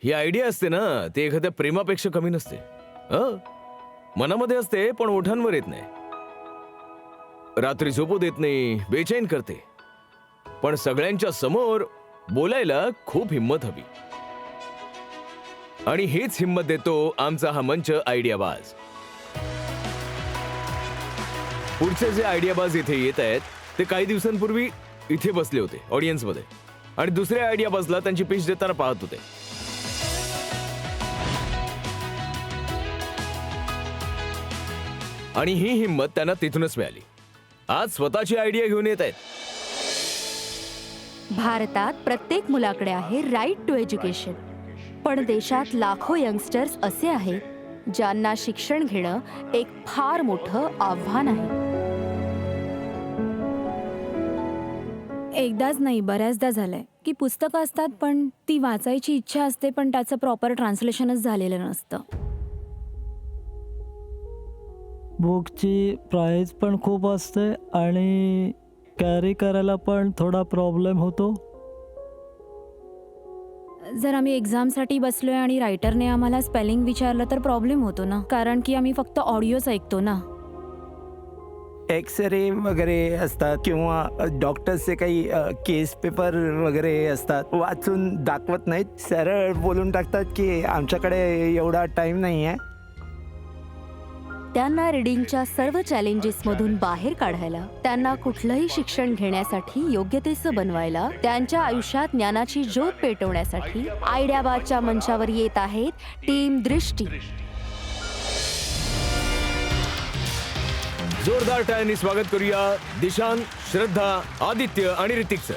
ही idea असते ना, ती एखाद्या प्रेमापेक्षा कमी नसते. मनामध्ये असते पण ओठांवर येत नाही. रात्री झोपू देत नाही, बेचैन करते. पण सगळ्यांच्या समोर बोलायला खूप हिंमत हवी. आणि हीच हिंमत देतो आमचा हा मंच आयडियाबाज. पुढचे जे आयडियाबाज इथे येत आहेत ते काही दिवसांपूर्वी इथे बसले होते ऑडियन्समध्ये आणि दुसऱ्या आयडियाबाजला त्यांची पिच देताना पाहत होते. आणि ही हिंमत त्यांना तिथूनच मिळाली. आज स्वतःची आयडिया घेऊन येत आहेत. भारतात प्रत्येक मुलाकडे आहे राईट टू एज्युकेशन. पण देशात लाखो यंगस्टर्स असे आहेत ज्यांना शिक्षण घेणं एक फार मोठं आव्हान आहे. एकदाच नाही बऱ्याचदा झालंय की पुस्तकं असतात पण ती वाचायची इच्छा असते पण त्याचं प्रॉपर ट्रान्सलेशनच झालेलं नसतं. बुकची प्राईस पण खूप असते आणि कॅरी करायला पण थोडा प्रॉब्लेम होतो. जर आम्ही एक्झामसाठी बसलोय आणि रायटरने आम्हाला स्पेलिंग विचारलं तर प्रॉब्लेम होतो ना, कारण की आम्ही फक्त ऑडिओच ऐकतो ना. एक्सरे वगैरे असतात किंवा डॉक्टर्सचे काही केस पेपर वगैरे असतात, वाचून दाखवत नाहीत, सरळ बोलून टाकतात की आमच्याकडे एवढा टाइम नाही आहे. त्यांना रीडिंगच्या सर्व चॅलेंजेसमधून बाहेर काढायला, त्यांना कुठलंही शिक्षण घेण्यासाठी योग्यतेचं बनवायला, त्यांच्या आयुष्यात ज्ञानाची ज्योत पेटवण्यासाठी आयडियाबाजच्या मंचावर येत आहेत टीम दृष्टी. जोरदार टाळ्यांनी स्वागत करूया दिशांत, श्रद्धा, आदित्य आणि ऋतिकचं.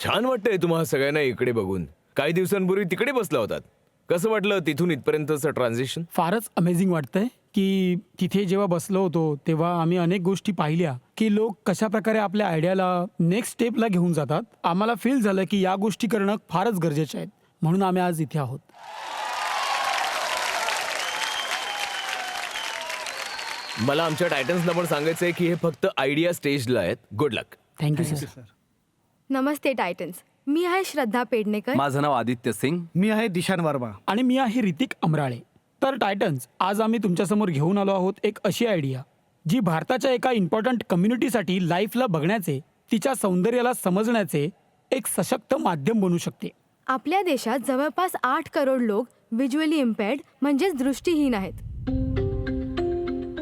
छान वाटतंय तुम्हा सगळ्यांना इकडे बघून. काही दिवसांपूर्वी तिकडे बसला होतात. कसं वाटलं तिथून इथपर्यंतचं ट्रान्झिशन? फारच अमेझिंग वाटतंय की तिथे जेव्हा बसलो होतो तेव्हा आम्ही अनेक गोष्टी पाहिल्या की लोक कशा प्रकारे आपल्या आयडियाला नेक्स्ट स्टेपला घेऊन जातात. आम्हाला फील झालं की या गोष्टी करणं फारच गरजेचे आहेत, म्हणून आम्ही आज इथे आहोत. मला आमच्या टायटन्सना पण सांगायचंय की हे फक्त आयडिया स्टेजला आहेत. Good luck. Thank you sir. नमस्ते टायटन्स, मी आहे श्रद्धा पेडणेकर. माझं नाव आदित्य सिंग. मी आहे दिशान वर्मा. आणि मी आहे ऋतिक अमराळे. तर टायटन्स, आज आम्ही तुमच्यासमोर घेऊन आलो आहोत एक अशी आयडिया जी भारताच्या एका इम्पॉर्टंट कम्युनिटीसाठी लाईफला बघण्याचे, तिच्या सौंदर्याला समजण्याचे एक सशक्त माध्यम बनू शकते. आपल्या देशात जवळपास 8 करोड लोक व्हिज्युअली इम्पेअर्ड म्हणजेच दृष्टीहीन आहेत.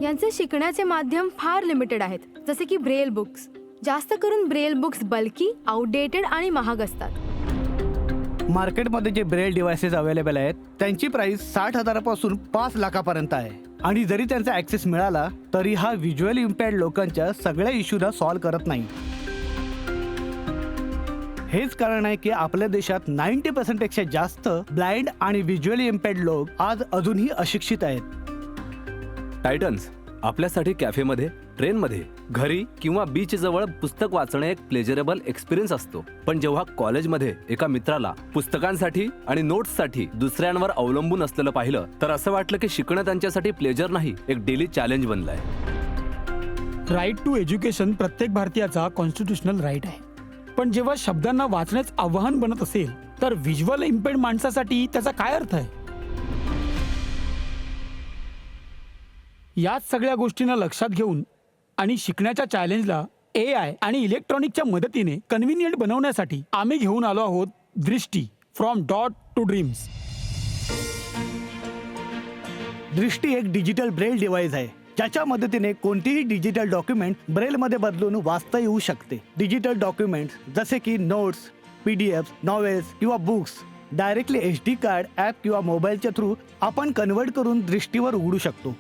यांचे शिकण्याचे माध्यम फार लिमिटेड आहेत, जसे की ब्रेल बुक्स. जास्त करून ब्रेल बुक्स बल्की, आउटडेटेड आणि महाग असतात. मार्केटमध्ये जे ब्रेल डिव्हायसेस अवेलेबल आहेत त्यांची प्राइस 60,000पासून 5 लाखापर्यंत आहे. आणि जरी त्यांचा ॲक्सेस मिळाला तरी हा व्हिज्युअली इम्पेअर्ड लोकांच्या सगळ्या इश्यूला सॉल्व्ह करत नाही. हेच कारण आहे की आपल्या देशात 90% पेक्षा जास्त ब्लाइंड आणि व्हिज्युअली इम्पेअर्ड लोक आज अजूनही अशिक्षित आहेत. टायटन्स, आपल्यासाठी कॅफेमध्ये, ट्रेनमध्ये, घरी किंवा बीच जवळ पुस्तक वाचणं एक प्लेजरेबल एक्सपिरियन्स असतो. पण जेव्हा कॉलेजमध्ये एका मित्राला पुस्तकांसाठी आणि नोट्ससाठी दुसऱ्यांवर अवलंबून असलेलं पाहिलं तर असं वाटलं की शिकणं त्यांच्यासाठी प्लेजर नाही, एक डेली चॅलेंज बनलंय. राईट टू एज्युकेशन प्रत्येक भारतीयाचा कॉन्स्टिट्यूशनल राईट आहे. पण जेव्हा शब्दांना वाचण्याच आव्हान बनत असेल तर व्हिज्युअल इम्पेअर्ड माणसासाठी त्याचा काय अर्थ आहे? याच सगळ्या गोष्टींना लक्षात घेऊन आणि शिकण्याच्या चॅलेंजला AI आणि इलेक्ट्रॉनिकच्या मदतीने कन्व्हिनियंट बनवण्यासाठी आम्ही घेऊन आलो आहोत दृष्टी, फ्रॉम डॉट टू ड्रीम्स. दृष्टी एक डिजिटल ब्रेल डिव्हाइस आहे ज्याच्या मदतीने कोणतीही डिजिटल डॉक्युमेंट ब्रेलमध्ये बदलून वाचता येऊ शकते. डिजिटल डॉक्युमेंट्स जसे की नोट्स, PDF, नॉवेल्स किंवा books directly HD card, app किंवा मोबाईलच्या थ्रू आपण कन्वर्ट करून दृष्टीवर उघडू शकतो.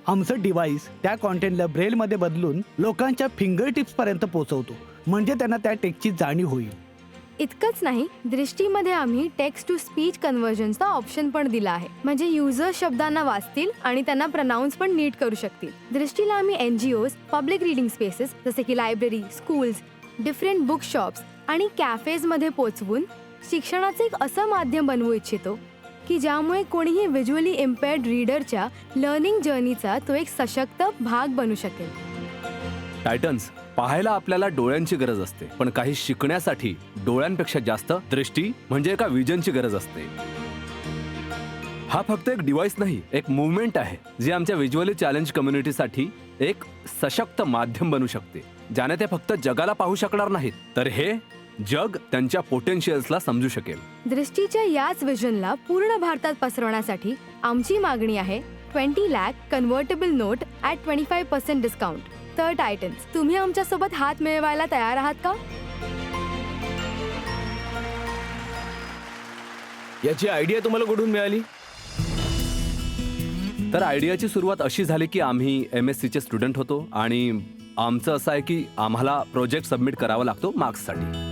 आमचं डिव्हाइस त्या कॉन्टेंटला ब्रेलमध्ये बदलून लोकांच्या फिंगर टिप्सपर्यंत पोहोचवतो, म्हणजे त्यांना त्या टेक्स्टची जाणीव होईल. इतकंच नाही, दृष्टीमध्ये आम्ही टेक्स्ट टू स्पीच कन्व्हर्जनचा ऑप्शन पण दिला आहे, म्हणजे युजर शब्दांना वाचतील आणि त्यांना प्रनाऊन्स पण नीट करू शकतील. दृष्टीला आम्ही NGOs, पब्लिक रीडिंग स्पेसेस जसे की library, schools, different book shops आणि कॅफेजमध्ये पोचवून शिक्षणाचे एक असं माध्यम बनवू इच्छितो की ज्यामुळे कोणीही व्हिज्युअली इम्पेअर्ड रीडरच्या लर्निंग जर्नीचा तो एक सशक्त भाग बनू शकेल. टायटन्स, पाहायला आपल्याला डोळ्यांची गरज असते, पण काही शिकण्यासाठी डोळ्यांपेक्षा जास्त दृष्टी म्हणजे एका विजनची गरज असते. हा फक्त एक डिव्हाइस नाही, एक मुवमेंट आहे जे आमच्या व्हिज्युअली चॅलेंज कम्युनिटीसाठी एक सशक्त माध्यम बनू शकते, ज्याने ते फक्त जगाला पाहू शकणार नाहीत, तर हे जग त्यांच्या पोटेन्शियल्सला समजू शकेल. दृष्टीच्या याच विजनला पूर्ण भारतात पसरवण्यासाठी आमची मागणी आहे 20 lakh convertible note at 25% discount. तर टायटन्स, तुम्ही आमच्यासोबत हात मिळवायला तयार आहात का? याची आयडिया तुम्हाला कुठून मिळाली? तर आयडियाची सुरुवात अशी झाली की आम्ही MSc चे स्टुडंट होतो आणि आमचं असं आहे की आम्हाला प्रोजेक्ट सबमिट करावा लागतो मार्क्ससाठी.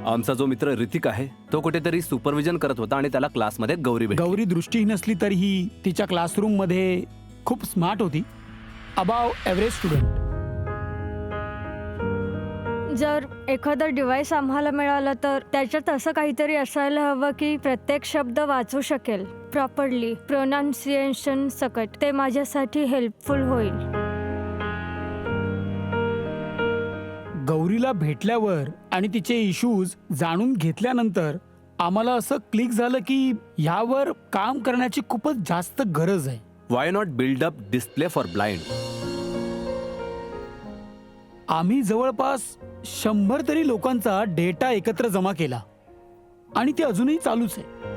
आमचा जो मित्र ऋतिक आहे तो कुठेतरी सुपरविजन करत होता आणि त्याला क्लासमध्ये गौरी भेटली. गौरी दृष्टीहीन नसली तरीही तिच्या क्लासरूम मध्ये खूप स्मार्ट होती, अबाव ॲव्हरेज स्टुडंट. जर एखादं डिव्हाइस आम्हाला मिळालं तर त्याच्यात असं काहीतरी असायला हवं की प्रत्येक शब्द वाचू शकेल प्रॉपरली, प्रोनाऊन्सिएशन सकट. ते माझ्यासाठी हेल्पफुल होईल. गौरीला भेटल्यावर आणि तिचे इश्यूज जाणून घेतल्यानंतर आम्हाला असं क्लिक झालं की यावर काम करण्याची खूपच जास्त गरज आहे. Why not build up display for blind. आम्ही जवळपास 100 तरी लोकांचा डेटा एकत्र जमा केला आणि ते अजूनही चालूच आहे.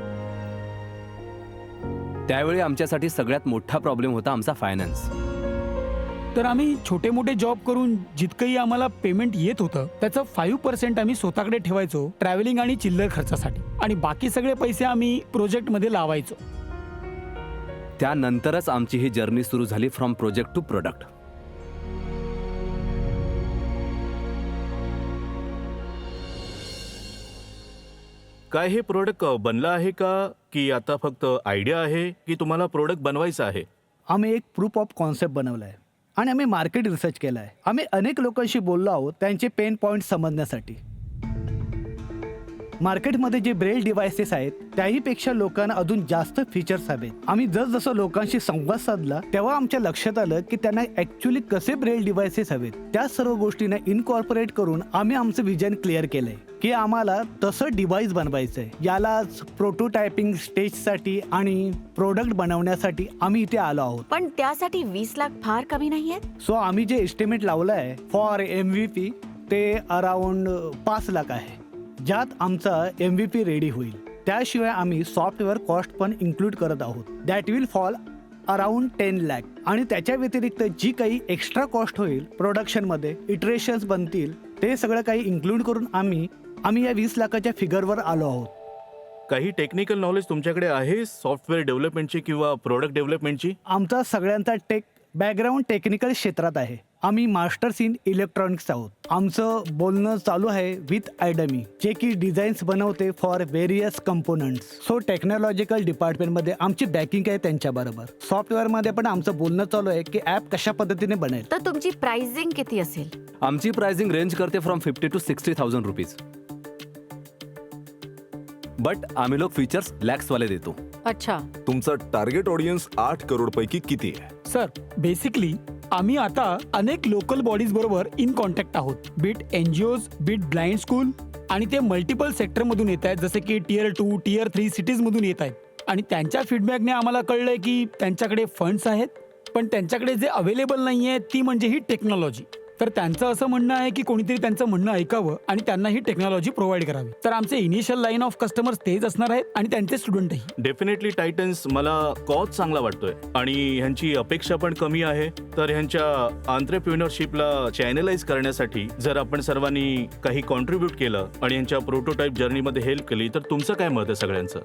त्यावेळी आमच्यासाठी सगळ्यात मोठा प्रॉब्लेम होता आमचा फायनान्स. तर आम्ही छोटे मोठे जॉब करून जितकंही आम्हाला पेमेंट येत होतं त्याचं 5% आम्ही स्वतःकडे ठेवायचो ट्रॅव्हलिंग आणि चिल्लर खर्चासाठी, आणि बाकी सगळे पैसे आम्ही प्रोजेक्टमध्ये लावायचो. त्यानंतरच आमची ही जर्नी सुरू झाली फ्रॉम प्रोजेक्ट टू प्रोडक्ट. काय हे प्रोडक्ट बनलं आहे का, की आता फक्त आयडिया आहे, की तुम्हाला प्रोडक्ट बनवायचं आहे? आम्ही एक प्रूफ ऑफ कॉन्सेप्ट बनवला आहे आणि आम्ही मार्केट रिसर्च केला आहे. आम्ही अनेक लोकांशी बोललो आहोत त्यांचे पेन पॉईंट समजण्यासाठी. मार्केटमध्ये जे ब्रेल डिव्हायसेस आहेत त्याहीपेक्षा लोकांना अजून जास्त फीचर्स हवेत. आम्ही जसजसं लोकांशी संवाद साधला तेव्हा आमच्या लक्षात आलं की त्यांना ॲक्च्युली कसे ब्रेल डिव्हायसेस हवेत. त्या सर्व गोष्टींना इनकॉर्पोरेट करून आम्ही आमचं विजन क्लिअर केलंय की आम्हाला तसं डिव्हाइस बनवायचं आहे. यालाच प्रोटोटायपिंग स्टेजसाठी आणि प्रोडक्ट बनवण्यासाठी आम्ही इथे आलो आहोत. पण त्यासाठी 20 लाख फार कमी नाहीये. सो आम्ही जे एस्टिमेट लावलं आहे फॉर MVP ते अराउंड 5 लाख आहे, ज्यात आमचा MVP रेडी होईल. त्याशिवाय आम्ही सॉफ्टवेअर कॉस्ट पण इन्क्लूड करत आहोत, that will fall around 10 lakh. आणि त्याच्या व्यतिरिक्त जी काही एक्स्ट्रा कॉस्ट होईल प्रोडक्शनमध्ये, इटरेशन्स बनतील, ते सगळं काही इन्क्लूड करून आम्ही या 20 लाखाच्या फिगरवर आलो आहोत. काही टेक्निकल नॉलेज तुमच्याकडे आहे सॉफ्टवेअर डेव्हलपमेंटची किंवा प्रोडक्ट डेव्हलपमेंटची? आमचा सगळ्यांचा बॅकग्राऊंड टेक्निकल क्षेत्रात आहे. आम्ही मास्टर्स इन इलेक्ट्रॉनिक्स आहोत. आमचं बोलणं चालू आहे विथ आयडमी, जे की डिझाईन्स बनवते for various components. So technological डिपार्टमेंटमध्ये आमची बॅकिंग आहे त्यांच्याबरोबर. सॉफ्टवेअरमध्ये पण आमचं बोलणं चालू आहे की ॲप कशा पद्धतीने बनेल. तर तुमची प्राइसिंग किती असेल? आमची प्राइसिंग रेंज करते फ्रॉम 50 to 60,000 रुपीज. बट आम्ही लोक फीचर्स लॅक्सवाले देतो. अच्छा. तुमचा टार्गेट ऑडियन्स 8 करोड पैकी किती आहे? सर, बेसिकली आम्ही आता अनेक लोकल बॉडीज बरोबर इन कॉन्टॅक्ट आहोत. Be it NGOs, be it blind school, आणि ते मल्टिपल सेक्टरमधून येत आहेत, जसे की Tier 2, Tier 3 सिटीजमधून येत आहेत. आणि त्यांच्या फीडबॅकने आम्हाला कळलंय की त्यांच्याकडे फंड्स आहेत, पण त्यांच्याकडे जे अवेलेबल नाही आहे ती म्हणजे ही टेक्नॉलॉजी. तर त्यांचं असं म्हणणं आहे की कोणीतरी त्यांचं म्हणणं ऐकावं आणि त्यांना ही टेक्नॉलॉजी प्रोव्हाइड करावी. तर आमचे इनिशियल लाईन ऑफ कस्टमर्स तेच असणार आहेत आणि त्यांचे स्टुडंटही. डेफिनेटली टायटन्स, मला कॉज चांगला वाटतोय आणि ह्यांची अपेक्षा पण कमी आहे. तर ह्यांच्या एंटरप्रेन्योरशिपला चॅनलाइज करण्यासाठी जर आपण सर्वांनी काही कॉन्ट्रीब्यूट केलं आणि ह्यांच्या प्रोटोटाईप जर्नीमध्ये हेल्प केली तर तुमचं काय मत आहे सगळ्यांचं?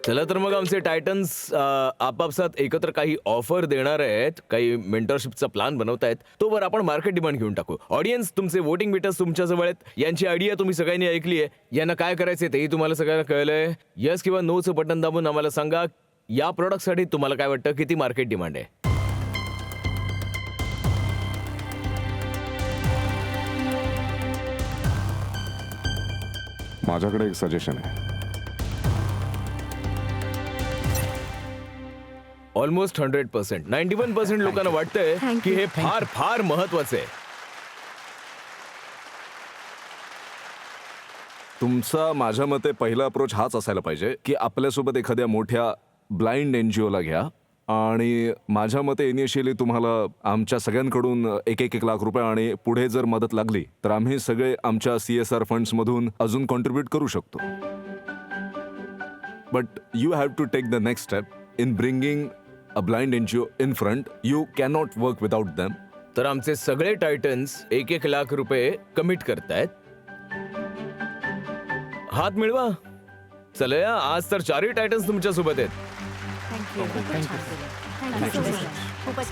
चला तर मग आमचे टायटन्स आपापसात एकत्र काही ऑफर देणार आहेत, काही मेंटरशिपचा प्लॅन बनवत आहेत. तोवर आपण मार्केट डिमांड घेऊन टाकू. ऑडियन्स, तुमचे वोटिंग मीटर्स तुमच्या जवळ आहेत. यांची आयडिया तुम्ही सगळ्यांनी ऐकली आहे. यांना काय करायचे तेही तुम्हाला सगळ्यांना कळलंय. यस किंवा नोचं बटन दाबून आम्हाला सांगा या प्रोडक्टसाठी तुम्हाला काय वाटतं, किती मार्केट डिमांड आहे. माझ्याकडे एक सजेशन आहे. ऑलमोस्ट 100%. 91% लोकांना वाटतंय Thank की you. हे फार फार महत्वाचं आहे. तुमचा माझ्या मते पहिला अप्रोच हाच असायला पाहिजे की आपल्यासोबत एखाद्या मोठ्या ब्लाइंड एनजीओला घ्या आणि माझ्या मते इनिशियली तुम्हाला आमच्या सगळ्यांकडून एक लाख रुपये आणि पुढे जर मदत लागली तर आम्ही सगळे आमच्या CSR फंड्स मधून अजून कॉन्ट्रीब्यूट करू शकतो. But you have to take the next step in bringing a blind NGO in front. You cannot work without them. तर आमचे सगळे टायटन्स 1 लाख रुपये कमिट करतायत. हात मिळवा. चला आज तर 4ही टायटन्स तुमच्या सोबत आहेत. खूपच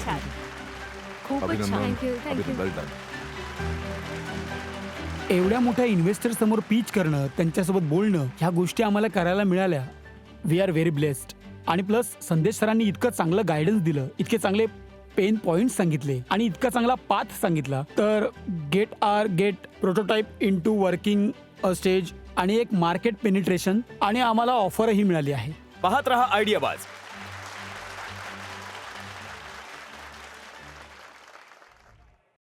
छान. खूपच छान. Thank you thank you. Well done. एवढ्या मोठ्या इन्व्हेस्टर समोर पीच करणं, त्यांच्यासोबत बोलणं, ह्या गोष्टी आम्हाला करायला मिळाल्या. We are very blessed. आणि प्लस संदेश सरांनी इतकं चांगलं गायडन्स दिलं, इतके चांगले पेन पॉइंट सांगितले आणि इतका चांगला पाथ सांगितला. तर get prototype into working a stage आणि एक मार्केट पेनिट्रेशन आणि आम्हाला ऑफरही मिळाली आहे. पाहत रहा आयडियाबाज.